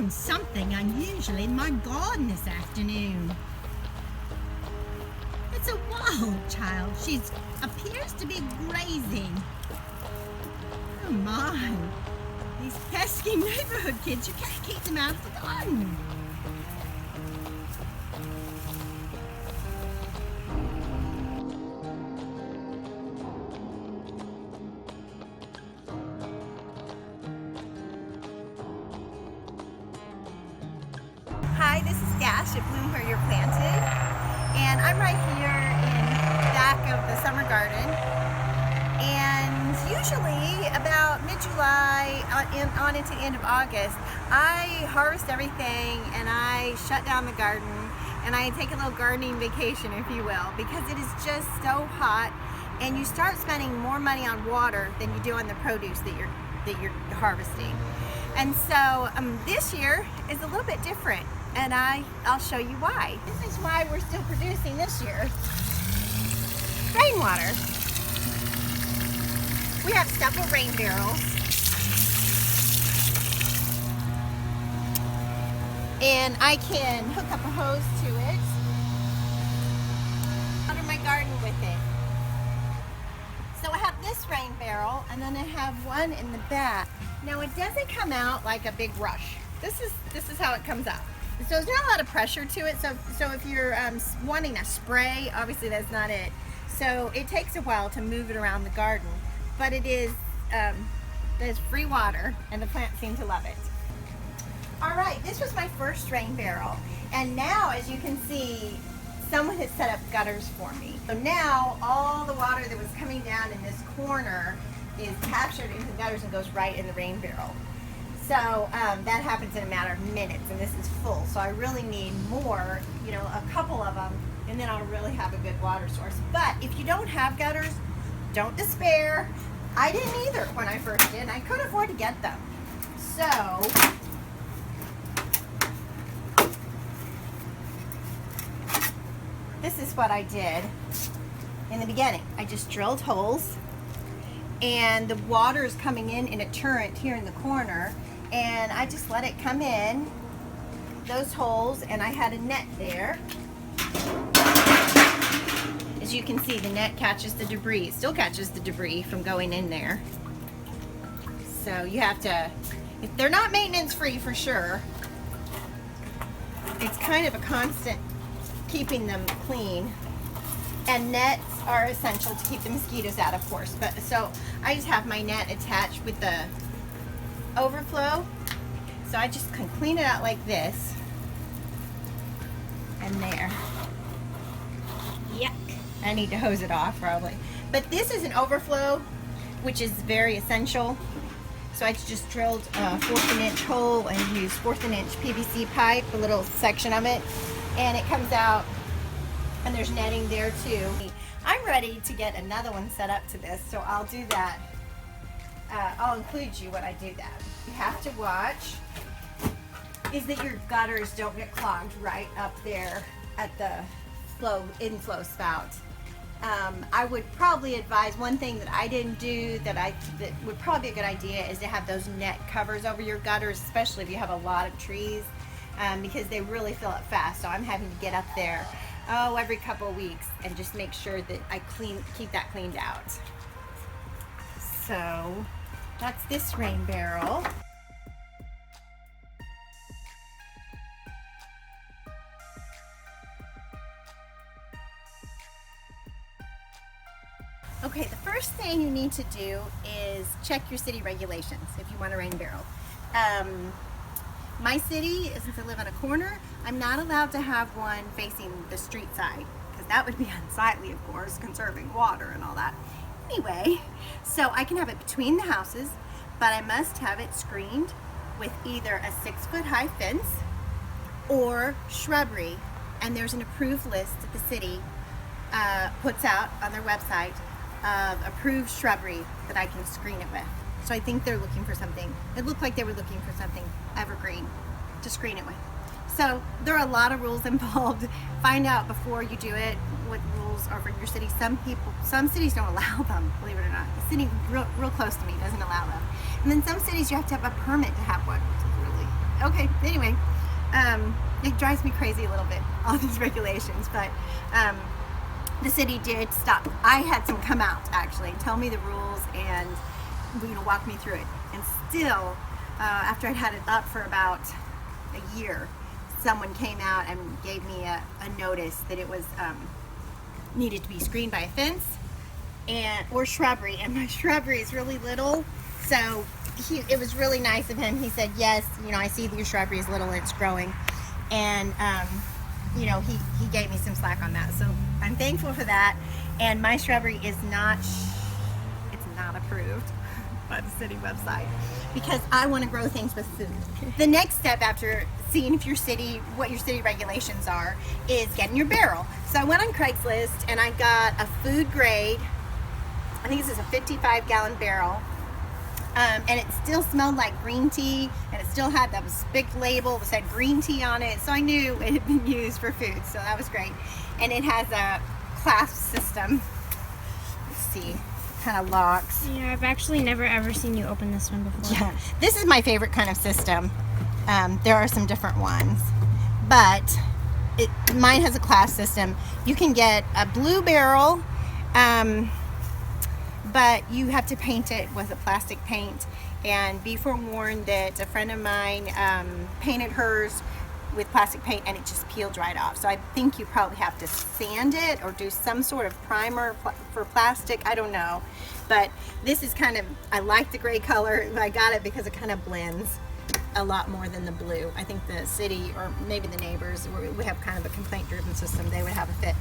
found something unusual in my garden this afternoon. It's a wild child. She appears to be grazing. Oh my. These pesky neighborhood kids, you can't keep them out of the garden. Hi, this is Dash at Bloom Where You're Planted, and I'm right here in back of the summer garden. And usually about mid-July on into the end of August, I harvest everything and I shut down the garden and I take a little gardening vacation, if you will, because it is just so hot, and you start spending more money on water than you do on the produce that you're harvesting. And so this year is a little bit different, and I'll show you why. This is why we're still producing this year. Rainwater. We have several rain barrels. And I can hook up a hose to it, water my garden with it. So I have this rain barrel, and then I have one in the back. Now it doesn't come out like a big rush. This is how it comes out. So there's not a lot of pressure to it. So if you're wanting a spray, obviously that's not it. So it takes a while to move it around the garden, but it is there's free water, and the plants seem to love it. All right, this was my first rain barrel, and now, as you can see, someone has set up gutters for me. So now all the water that was coming down in this corner is captured into the gutters and goes right in the rain barrel. So that happens in a matter of minutes, and this is full. So I really need more, a couple of them, and then I'll really have a good water source. But if you don't have gutters, don't despair. I didn't either when I first did, and I couldn't afford to get them. So this is what I did in the beginning. I just drilled holes, and the water is coming in a torrent here in the corner, and I just let it come in those holes, and I had a net there. As you can see, the net catches the debris. It still catches the debris from going in there. So you have to, if they're not maintenance free for sure, it's kind of a constant keeping them clean. And nets are essential to keep the mosquitoes out, of course. But so I just have my net attached with the overflow, so I just can clean it out like this, and there. Yuck! I need to hose it off probably. But this is an overflow, which is very essential. So I just drilled a 1/4 inch hole and used 1/4 inch PVC pipe, a little section of it, and it comes out. And there's netting there too. I'm ready to get another one set up to this, so I'll do that. I'll include you when I do that. You have to watch is that your gutters don't get clogged right up there at the inflow spout. I would probably advise, one thing that I didn't do that would probably be a good idea is to have those net covers over your gutters, especially if you have a lot of trees, because they really fill up fast. So I'm having to get up there every couple of weeks and just make sure that I keep that cleaned out. So that's this rain barrel. Okay, the first thing you need to do is check your city regulations if you want a rain barrel. My city, since I live on a corner, I'm not allowed to have one facing the street side, because that would be unsightly, of course, conserving water and all that. Anyway, so I can have it between the houses, but I must have it screened with either a 6-foot high fence or shrubbery, and there's an approved list that the city puts out on their website of approved shrubbery that I can screen it with. So I think they're looking for something. It looked like they were looking for something evergreen to screen it with. So there are a lot of rules involved. Find out before you do it what rules are for your city. Some cities don't allow them, believe it or not. The city real close to me doesn't allow them. And then some cities you have to have a permit to have one, which is really Okay, anyway, it drives me crazy a little bit, all these regulations, but the city did stop. I had some come out, actually, tell me the rules and, walk me through it. And still, after I'd had it up for about a year, someone came out and gave me a notice that it was needed to be screened by a fence or shrubbery, and my shrubbery is really little, so it was really nice of him. He said, yes, I see that your shrubbery is little and it's growing, and he gave me some slack on that, so I'm thankful for that. And my shrubbery is not approved by the city website because I want to grow things with food. The next step after seeing what your city regulations are, is getting your barrel. So I went on Craigslist and I got a food grade, I think this is a 55-gallon barrel, and it still smelled like green tea, and it still had that big label that said green tea on it, so I knew it had been used for food, so that was great. And it has a clasp system. Let's see, kind of locks. Yeah, I've actually never ever seen you open this one before. Yeah, this is my favorite kind of system. There are some different ones, but mine has a clasp system. You can get a blue barrel, but you have to paint it with a plastic paint, and be forewarned that a friend of mine painted hers with plastic paint and it just peeled right off. So I think you probably have to sand it or do some sort of primer for plastic. I don't know, but this is I like the gray color. I got it because it kind of blends a lot more than the blue. I think the city, or maybe the neighbors, we have kind of a complaint-driven system, they would have a fit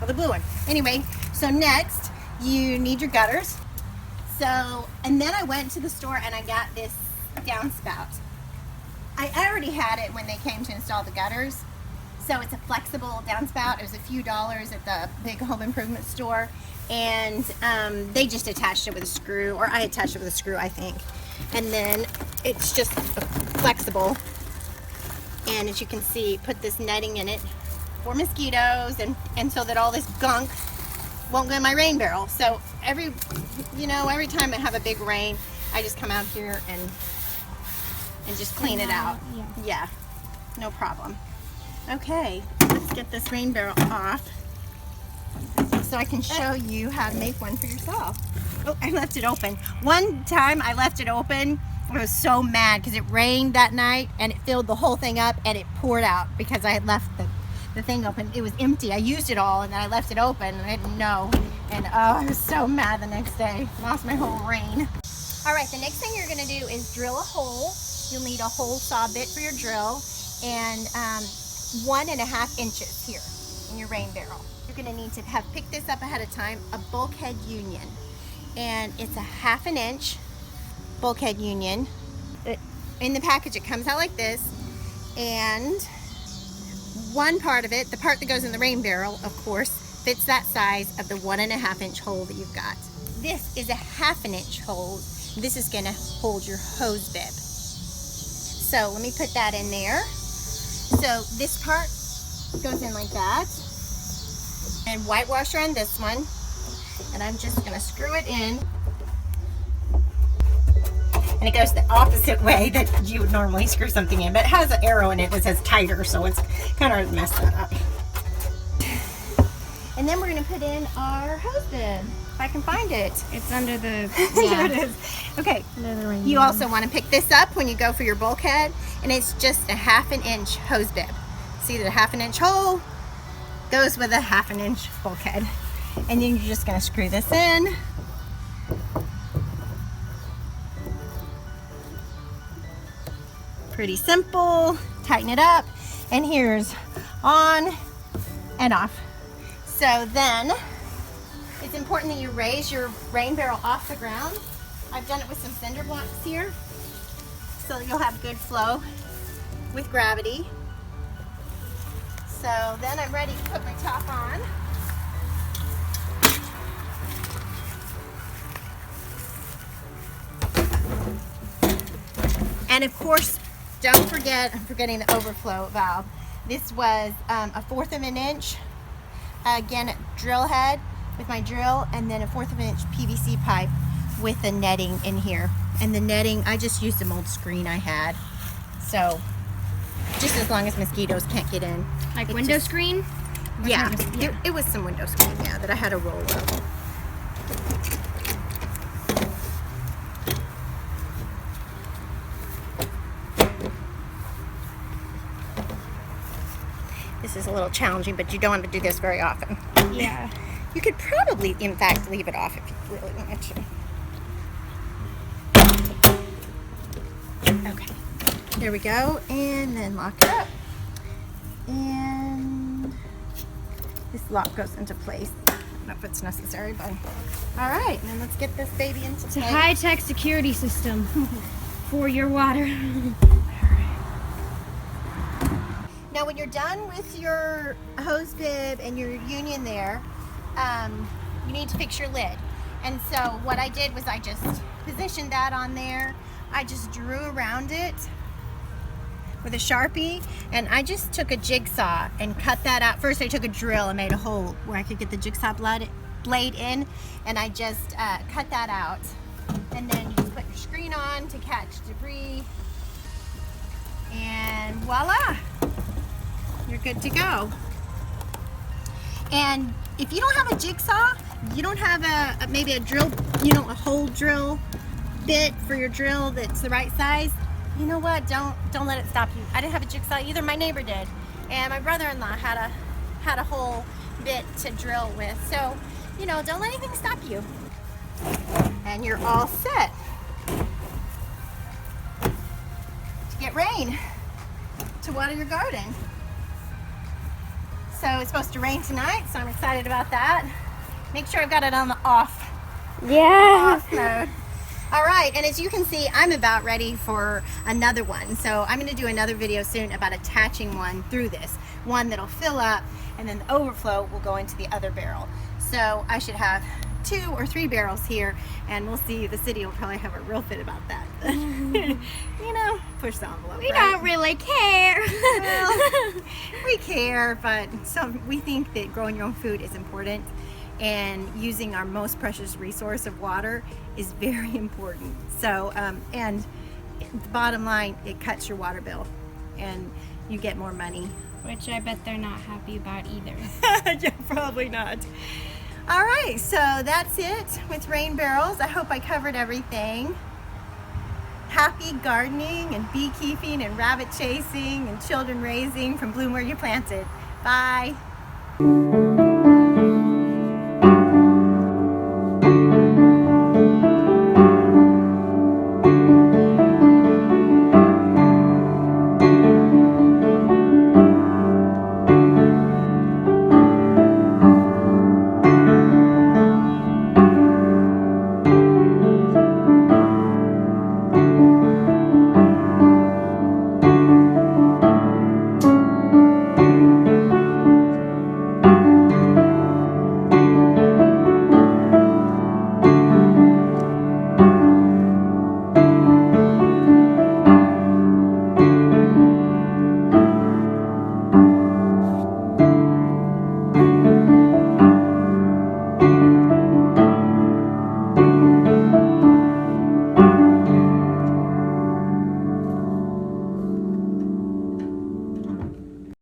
of the blue one. Anyway, so next you need your gutters. So, and then I went to the store and I got this downspout. I already had it when they came to install the gutters. So it's a flexible downspout. It was a few dollars at the big home improvement store, and they just attached it with a screw, or I attached it with a screw, I think. And then it's just flexible, and as you can see, put this netting in it for mosquitoes, and so that all this gunk won't go in my rain barrel. So every time I have a big rain, I just come out here and just clean it out. Yeah, no problem. Okay, let's get this rain barrel off so I can show you how to make one for yourself. Oh, I left it open. One time I left it open, I was so mad because it rained that night and it filled the whole thing up and it poured out because I had left the thing open. It was empty. I used it all and then I left it open and I didn't know. And I was so mad the next day. Lost my whole rain. All right, the next thing you're gonna do is drill a hole. You'll need a hole saw bit for your drill and 1.5 inches here in your rain barrel. You're gonna need to have picked this up ahead of time, a bulkhead union. And it's a 1/2 inch bulkhead union. In the package it comes out like this, and one part of it, the part that goes in the rain barrel, of course, fits that size of the 1.5 inch hole that you've got. This is a 1/2 inch hole. This is gonna hold your hose bib. So let me put that in there. So this part goes in like that, and whitewasher on this one. And I'm just gonna screw it in. And it goes the opposite way that you would normally screw something in, but it has an arrow in it that says tighter, so it's kind of hard to mess that up. And then we're gonna put in our hose bib, if I can find it. It's under the, There it is. Okay, under the rain you barrel. also wanna pick this up when you go for your bulkhead, and it's just a 1/2 inch hose bib. See that a 1/2 inch hole goes with a 1/2 inch bulkhead. And then you're just going to screw this in. Pretty simple. Tighten it up. And here's on and off. So then, it's important that you raise your rain barrel off the ground. I've done it with some cinder blocks here, so you'll have good flow with gravity. So then I'm ready to put my top on. And of course, don't forget, I'm forgetting the overflow valve. This was a 1/4 of an inch, again, drill head with my drill, and then a 1/4 of an inch PVC pipe with the netting in here. And the netting, I just used an old screen I had. So just as long as mosquitoes can't get in. Like It window just- screen? Yeah, Yeah. It was some window screen, yeah, that I had a roll of. This is a little challenging, but you don't want to do this very often. Yeah. You could probably, in fact, leave it off if you really wanted to. Okay, there we go, and then lock it up. And this lock goes into place. I don't know if it's necessary, but all right, and then let's get this baby into It's a place. high-tech security system for your water. Now, when you're done with your hose bib and your union there, you need to fix your lid. And so what I did was I just positioned that on there. I just drew around it with a Sharpie, and I just took a jigsaw and cut that out. First I took a drill and made a hole where I could get the jigsaw blade in, and I just cut that out. And then you just put your screen on to catch debris, and voila, you're good to go. And if you don't have a jigsaw, you don't have maybe a drill, a hole drill bit for your drill that's the right size, you know what, don't let it stop you. I didn't have a jigsaw either, my neighbor did, and my brother-in-law had a whole bit to drill with. So, don't let anything stop you. And you're all set to get rain to water your garden. So it's supposed to rain tonight, so I'm excited about that. Make sure I've got it on the off mode. All right, and as you can see, I'm about ready for another one. So I'm gonna do another video soon about attaching one through this. One that'll fill up, and then the overflow will go into the other barrel. So I should have 2 or 3 barrels here, and we'll see. The city will probably have a real fit about that. Push the envelope. We right? don't really care. Well, we care, but we think that growing your own food is important, and using our most precious resource of water is very important. So, and the bottom line, it cuts your water bill, and you get more money. Which I bet they're not happy about either. Yeah, probably not. All right, so that's it with rain barrels. I hope I covered everything. Happy gardening and beekeeping and rabbit chasing and children raising from Bloom Where You Planted. Bye.